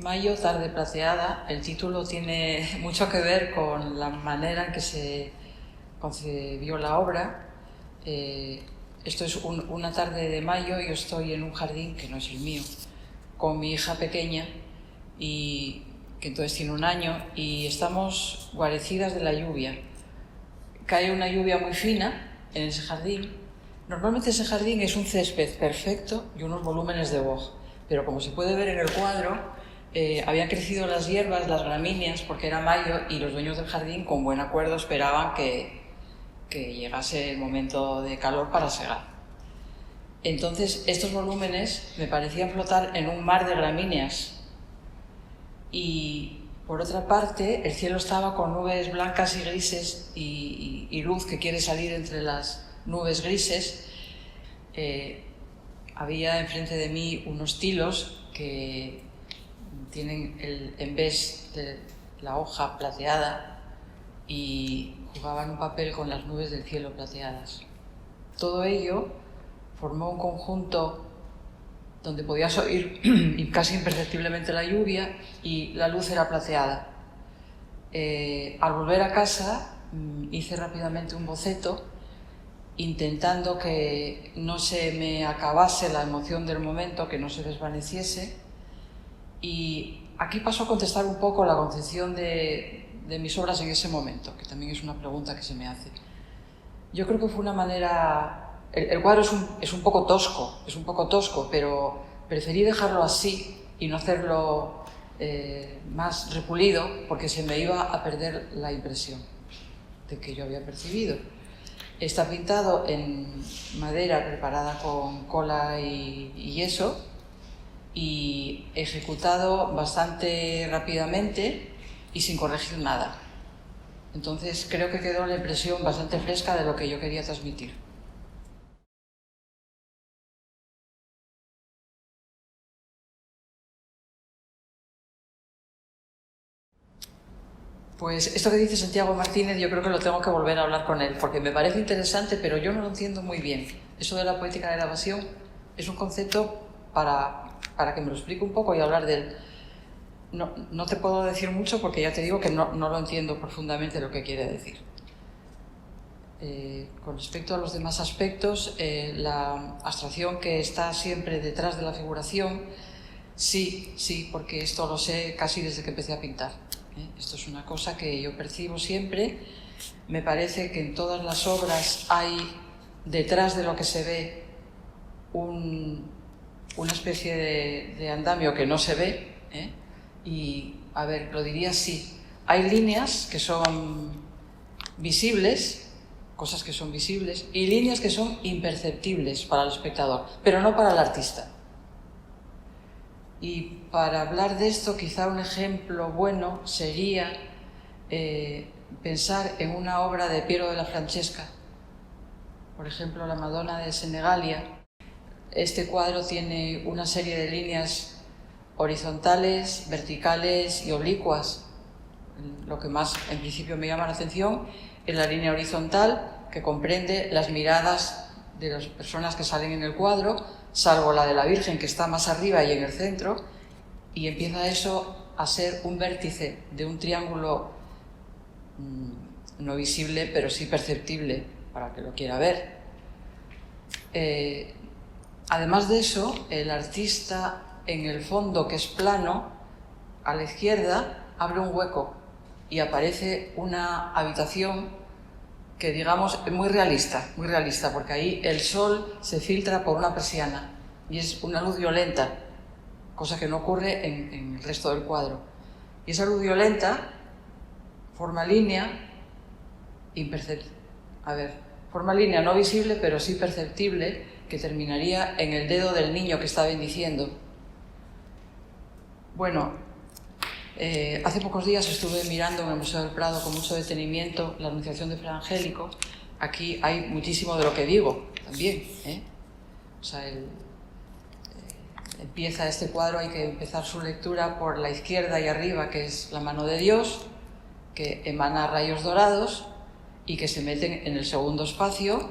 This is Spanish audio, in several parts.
Mayo, tarde plateada. El título tiene mucho que ver con la manera en que se concebió la obra. Esto es una tarde de mayo, yo estoy en un jardín que no es el mío, con mi hija pequeña, y que entonces tiene 1 año, y estamos guarecidas de la lluvia. Cae una lluvia muy fina en ese jardín. Normalmente ese jardín es un césped perfecto y unos volúmenes de boj, pero como se puede ver en el cuadro, habían crecido las hierbas, las gramíneas, porque era mayo y los dueños del jardín, con buen acuerdo, esperaban que llegase el momento de calor para segar. Entonces estos volúmenes me parecían flotar en un mar de gramíneas, y por otra parte el cielo estaba con nubes blancas y grises y luz que quiere salir entre las nubes grises. Había enfrente de mí unos tilos que tienen en vez de la hoja plateada, y jugaban un papel con las nubes del cielo plateadas. Todo ello formó un conjunto donde podías oír casi imperceptiblemente la lluvia y la luz era plateada. Al volver a casa hice rápidamente un boceto, intentando que no se me acabase la emoción del momento, que no se desvaneciese. Y aquí paso a contestar un poco la concepción de mis obras en ese momento, que también es una pregunta que se me hace. Yo creo que fue una manera... El cuadro es un poco tosco, pero preferí dejarlo así y no hacerlo más repulido, porque se me iba a perder la impresión de que yo había percibido. Está pintado en madera preparada con cola y yeso, y ejecutado bastante rápidamente y sin corregir nada. Entonces creo que quedó la impresión bastante fresca de lo que yo quería transmitir. Pues esto que dice Santiago Martínez, yo creo que lo tengo que volver a hablar con él, porque me parece interesante, pero yo no lo entiendo muy bien. Eso de la poética de la evasión es un concepto para que me lo explique un poco y hablar de él. No te puedo decir mucho porque ya te digo que no lo entiendo profundamente lo que quiere decir. Con respecto a los demás aspectos, la abstracción que está siempre detrás de la figuración, sí, porque esto lo sé casi desde que empecé a pintar. Esto es una cosa que yo percibo siempre. Me parece que en todas las obras hay detrás de lo que se ve una especie de andamio que no se ve, y, a ver, lo diría así: hay líneas que son visibles, cosas que son visibles, y líneas que son imperceptibles para el espectador, pero no para el artista. Y para hablar de esto, quizá un ejemplo bueno sería pensar en una obra de Piero della Francesca, por ejemplo, la Madonna de Senegalia. Este cuadro tiene una serie de líneas horizontales, verticales y oblicuas. Lo que más en principio me llama la atención es la línea horizontal, que comprende las miradas de las personas que salen en el cuadro, salvo la de la Virgen, que está más arriba y en el centro, y empieza eso a ser un vértice de un triángulo no visible, pero sí perceptible para el que lo quiera ver. Además de eso, el artista, en el fondo, que es plano, a la izquierda, abre un hueco y aparece una habitación que, digamos, es muy realista, porque ahí el sol se filtra por una persiana y es una luz violenta, cosa que no ocurre en el resto del cuadro. Y esa luz violenta forma línea forma línea no visible, pero sí perceptible, que terminaría en el dedo del niño que está bendiciendo. Bueno, hace pocos días estuve mirando en el Museo del Prado con mucho detenimiento la Anunciación de Fray Angélico. Aquí hay muchísimo de lo que digo también, O sea, empieza este cuadro, hay que empezar su lectura por la izquierda y arriba, que es la mano de Dios, que emana rayos dorados y que se meten en el segundo espacio,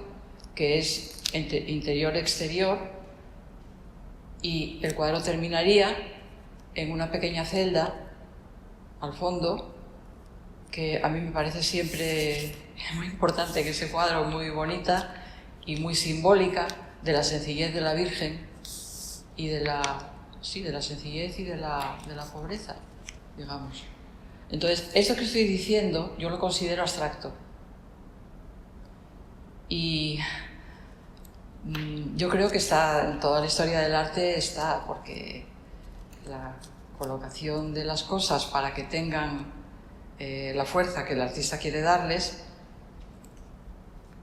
que es interior-exterior, y el cuadro terminaría en una pequeña celda al fondo, que a mí me parece siempre muy importante en ese cuadro, muy bonita y muy simbólica de la sencillez de la Virgen y de la sencillez y de la pobreza, digamos. Entonces, esto que estoy diciendo yo lo considero abstracto. Y yo creo que está en toda la historia del arte, está porque la colocación de las cosas para que tengan la fuerza que el artista quiere darles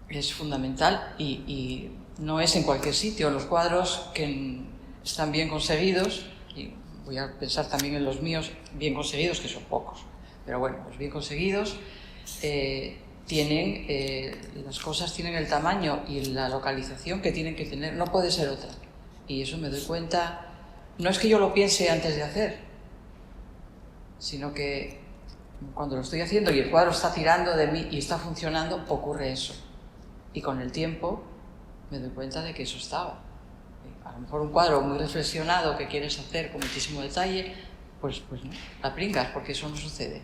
es fundamental y no es en cualquier sitio. Los cuadros que están bien conseguidos, y voy a pensar también en los míos bien conseguidos, que son pocos, pero bueno, los bien conseguidos las cosas tienen el tamaño y la localización que tienen que tener, no puede ser otra. Y eso me doy cuenta, no es que yo lo piense antes de hacer, sino que cuando lo estoy haciendo y el cuadro está tirando de mí y está funcionando, ocurre eso. Y con el tiempo me doy cuenta de que eso estaba. A lo mejor un cuadro muy reflexionado que quieres hacer con muchísimo detalle, pues no, la pringas, porque eso no sucede.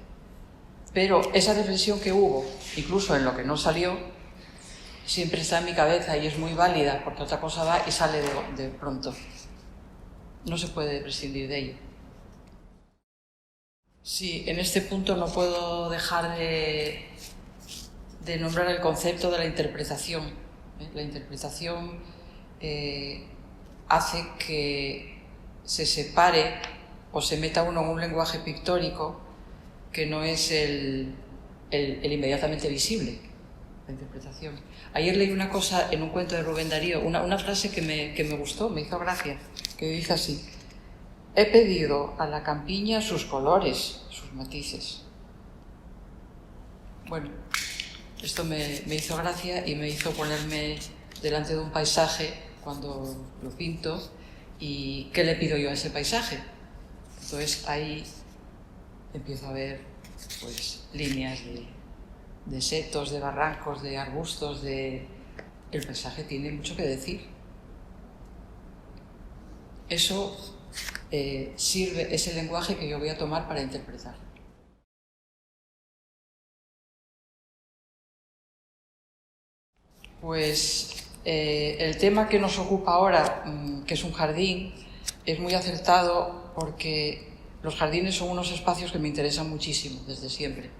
Pero esa reflexión que hubo, incluso en lo que no salió, siempre está en mi cabeza y es muy válida, porque otra cosa va y sale de pronto. No se puede prescindir de ello. Sí, en este punto no puedo dejar de nombrar el concepto de la interpretación. La interpretación hace que se separe o se meta uno en un lenguaje pictórico que no es el inmediatamente visible, la interpretación. Ayer leí una cosa en un cuento de Rubén Darío, una frase que me gustó, me hizo gracia, que dice así: he pedido a la campiña sus colores, sus matices. Bueno, esto me hizo gracia y me hizo ponerme delante de un paisaje cuando lo pinto y ¿qué le pido yo a ese paisaje? Entonces ahí empiezo a ver pues líneas de setos, de barrancos, de arbustos, el paisaje tiene mucho que decir. Eso es el lenguaje que yo voy a tomar para interpretar. Pues el tema que nos ocupa ahora, que es un jardín, es muy acertado porque los jardines son unos espacios que me interesan muchísimo desde siempre,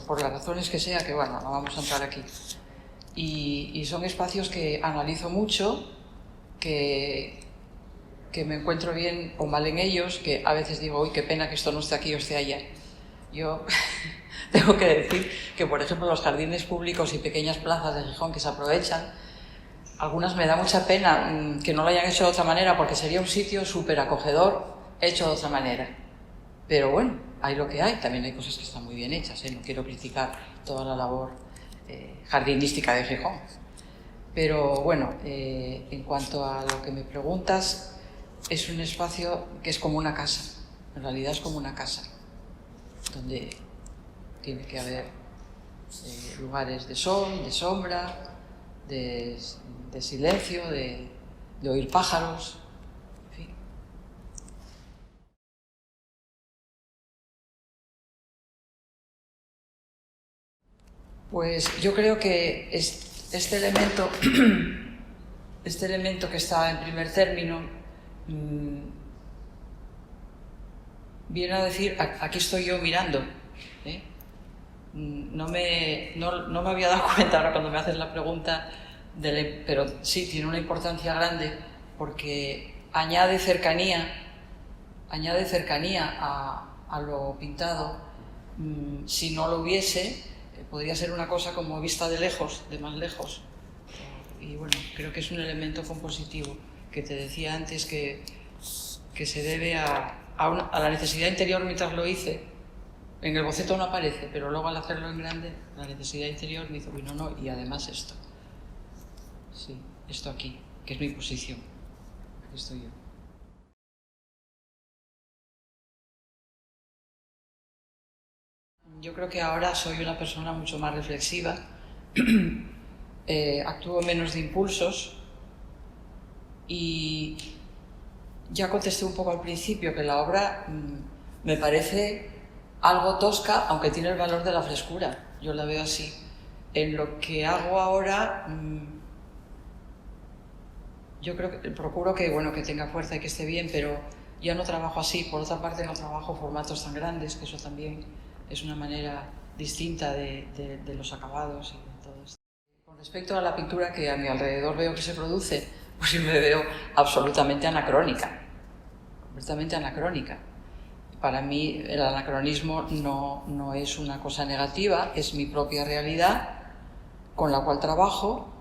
por las razones que sea, que bueno, no vamos a entrar aquí. Y son espacios que analizo mucho, que me encuentro bien o mal en ellos, que a veces digo, uy, qué pena que esto no esté aquí o esté allá. Yo tengo que decir que, por ejemplo, los jardines públicos y pequeñas plazas de Gijón que se aprovechan, algunas me da mucha pena que no lo hayan hecho de otra manera, porque sería un sitio súper acogedor hecho de otra manera. Pero bueno, hay lo que hay, también hay cosas que están muy bien hechas, no quiero criticar toda la labor jardinística de Gijón. Pero bueno, en cuanto a lo que me preguntas, es un espacio que es como una casa, en realidad es como una casa, donde tiene que haber lugares de sol, de sombra, de silencio, de oír pájaros, en fin. Pues yo creo que este elemento que está en primer término viene a decir, aquí estoy yo mirando, No me había dado cuenta ahora cuando me haces la pregunta, pero sí, tiene una importancia grande porque añade cercanía a lo pintado. Si no lo hubiese, podría ser una cosa como vista de lejos, de más lejos. Y bueno, creo que es un elemento compositivo que te decía antes que se debe a la necesidad interior mientras lo hice. En el boceto no aparece, pero luego al hacerlo en grande, la necesidad interior me hizo, no, y además esto. Sí, esto aquí, que es mi posición. Aquí estoy yo. Yo creo que ahora soy una persona mucho más reflexiva, actúo menos de impulsos y ya contesté un poco al principio que la obra me parece algo tosca, aunque tiene el valor de la frescura. Yo la veo así. En lo que hago ahora, yo creo que procuro que, bueno, que tenga fuerza y que esté bien, pero ya no trabajo así. Por otra parte, no trabajo formatos tan grandes, que eso también es una manera distinta de los acabados y de todo esto. Con respecto a la pintura que a mi alrededor veo que se produce, pues yo me veo absolutamente anacrónica, completamente anacrónica. Para mí el anacronismo no es una cosa negativa, es mi propia realidad con la cual trabajo,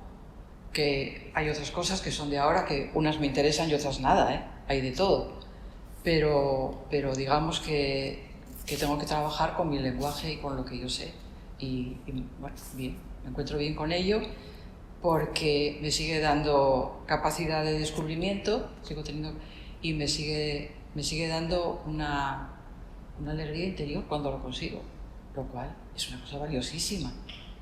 que hay otras cosas que son de ahora, que unas me interesan y otras nada, ¿eh? Hay de todo. Pero digamos que tengo que trabajar con mi lenguaje y con lo que yo sé. Y bueno, bien, me encuentro bien con ello porque me sigue dando capacidad de descubrimiento, sigo teniendo, y me sigue dando una alegría interior cuando lo consigo, lo cual es una cosa valiosísima,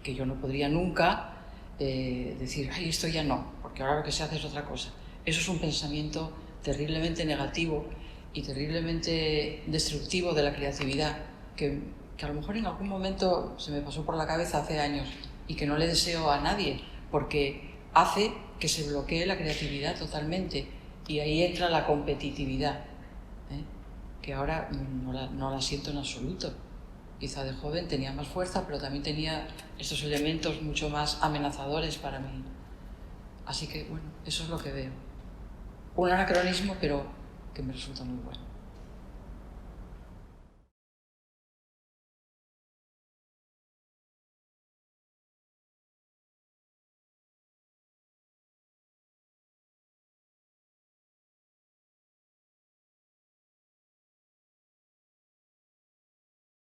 que yo no podría nunca decir, ay, esto ya no, porque ahora lo que se hace es otra cosa. Eso es un pensamiento terriblemente negativo y terriblemente destructivo de la creatividad, que a lo mejor en algún momento se me pasó por la cabeza hace años y que no le deseo a nadie, porque hace que se bloquee la creatividad totalmente y ahí entra la competitividad, que ahora no la siento en absoluto. Quizá de joven tenía más fuerza, pero también tenía estos elementos mucho más amenazadores para mí. Así que, bueno, eso es lo que veo. Un anacronismo, pero que me resulta muy bueno.